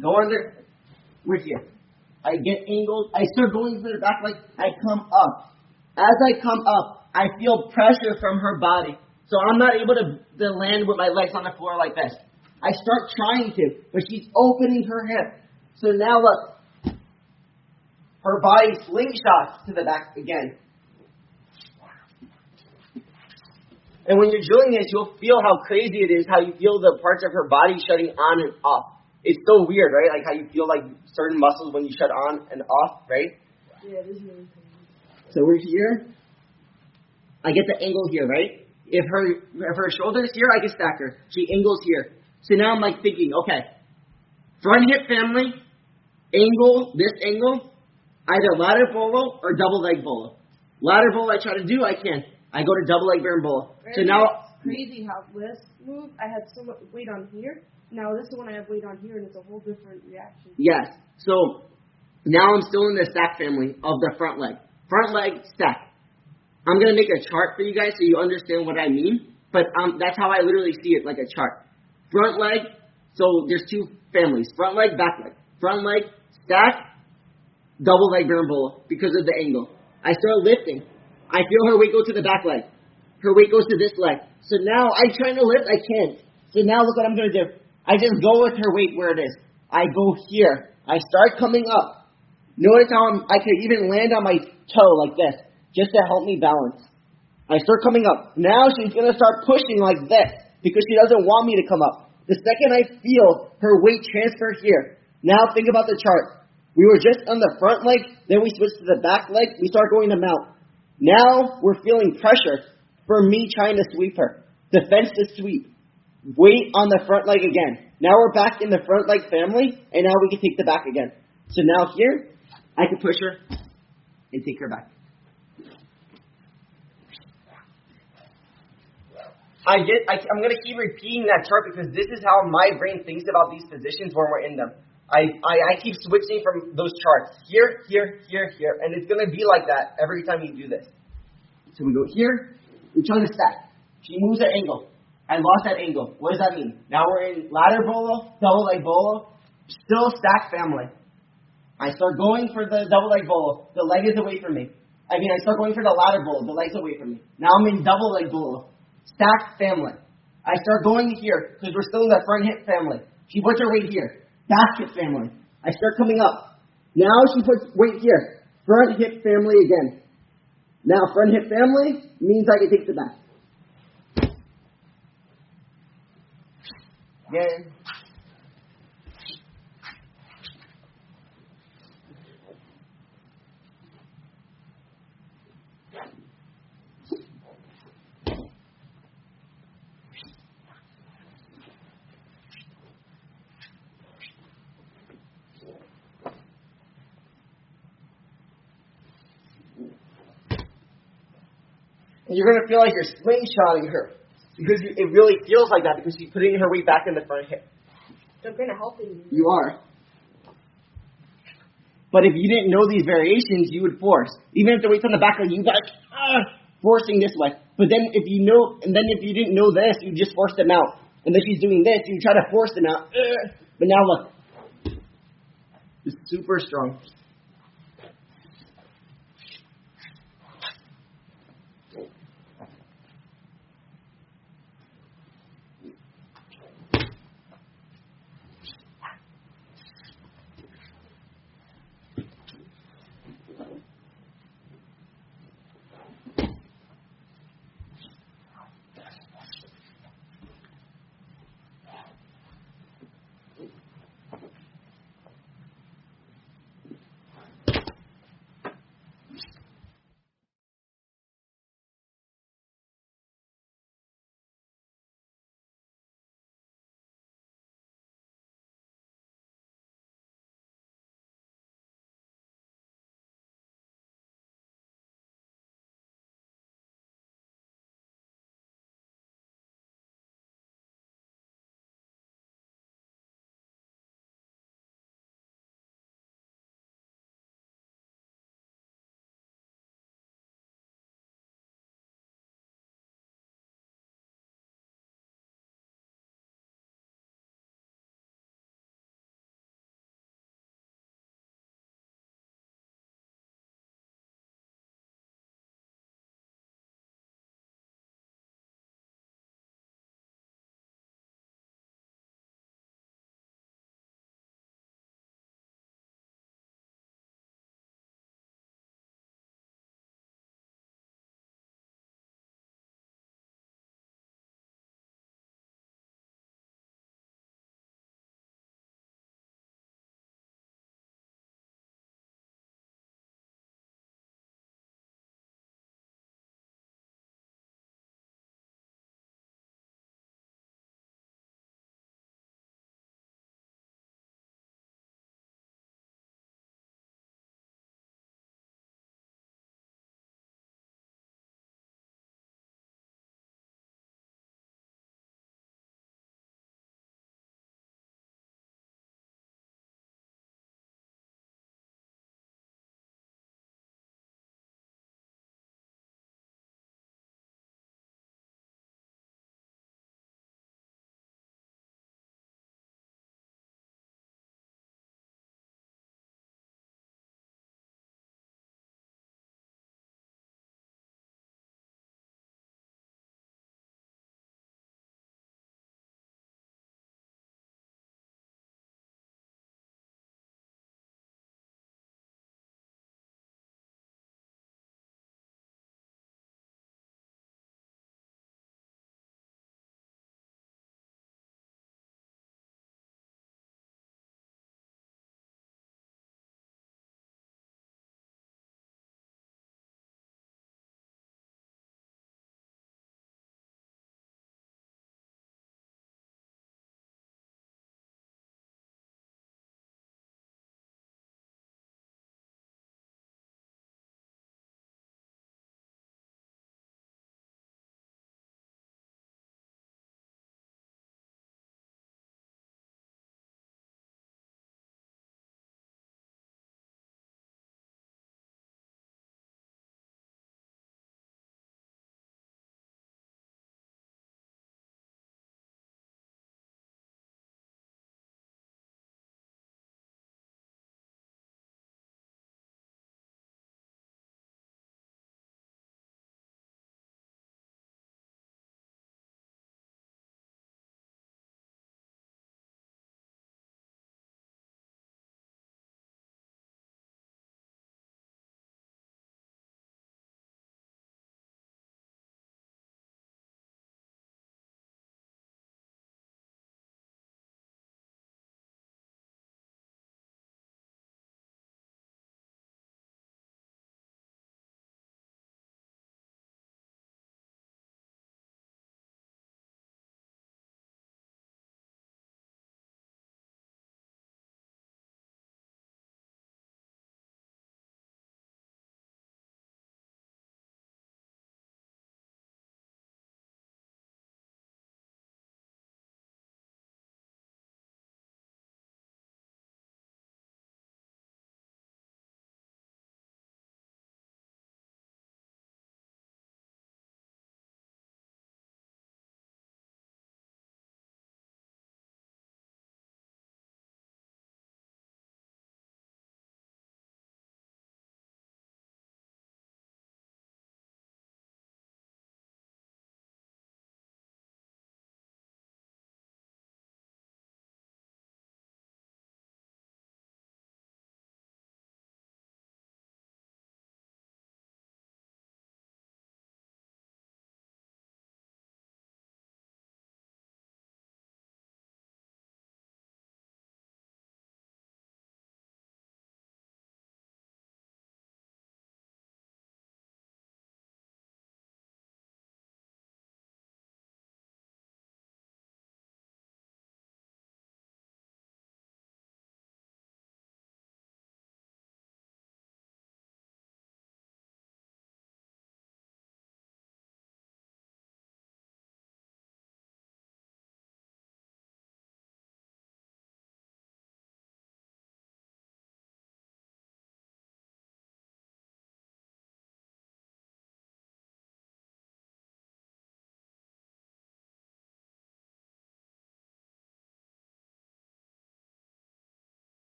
Go under. We're here. I get angled. I start going for the back leg. I come up. As I come up, I feel pressure from her body. So I'm not able to land with my legs on the floor like this. I start trying to, but she's opening her hip. So now look. Her body slingshots to the back again. And when you're doing this, you'll feel how crazy it is, how you feel the parts of her body shutting on and off. It's so weird, right? Like how you feel like certain muscles when you shut on and off, right? Yeah, it is really crazy. So we're here. I get the angle here, right? If her shoulder's here, I can stack her. She angles here. So now I'm like thinking, okay, front hip family, angle, this angle, either ladder bolo or double leg bolo. Ladder bolo I try to do, I can. I go to double leg berimbolo. So now it's crazy how this move, I had so much weight on here. Now this one I have weight on here, and it's a whole different reaction. Yes. So now I'm still in the stack family of the front leg. Front leg stack. I'm going to make a chart for you guys so you understand what I mean. But that's how I literally see it, like a chart. Front leg, so there's two families. Front leg, back leg. Front leg, stack, double leg berimbolo because of the angle. I start lifting. I feel her weight go to the back leg. Her weight goes to this leg. So now I'm trying to lift, I can't. So now look what I'm going to do. I just go with her weight where it is. I go here. I start coming up. Notice how I can even land on my toe like this, just to help me balance. I start coming up. Now she's going to start pushing like this, because she doesn't want me to come up. The second I feel her weight transfer here. Now think about the chart. We were just on the front leg, then we switched to the back leg, we start going to mount. Now we're feeling pressure for me trying to sweep her. Defense to sweep. Weight on the front leg again. Now we're back in the front leg family, and now we can take the back again. So now here, I can push her and take her back. I'm going to keep repeating that chart because this is how my brain thinks about these positions when we're in them. I keep switching from those charts. Here, here, here, here. And it's going to be like that every time you do this. So we go here. We try to stack. She moves at angle. I lost that angle. What does that mean? Now we're in ladder bolo, double leg bolo, still stack family. I start going for the double leg bolo. The leg is away from me. I start going for the ladder bolo. The leg's away from me. Now I'm in double leg bolo. Stack family. I start going here because we're still in that front hip family. She puts her weight here. Back hip family. I start coming up. Now she puts weight here. Front hip family again. Now front hip family means I can take the back. Again. And you're going to feel like you're slingshotting her. Because it really feels like that because she's putting her weight back in the front hip. They're kind of helping you. You are. But if you didn't know these variations, you would force. Even if the weight's on the back leg, you got forcing this way. But then if you didn't know this, you just force them out. And then she's doing this, you try to force them out. But now look. It's super strong.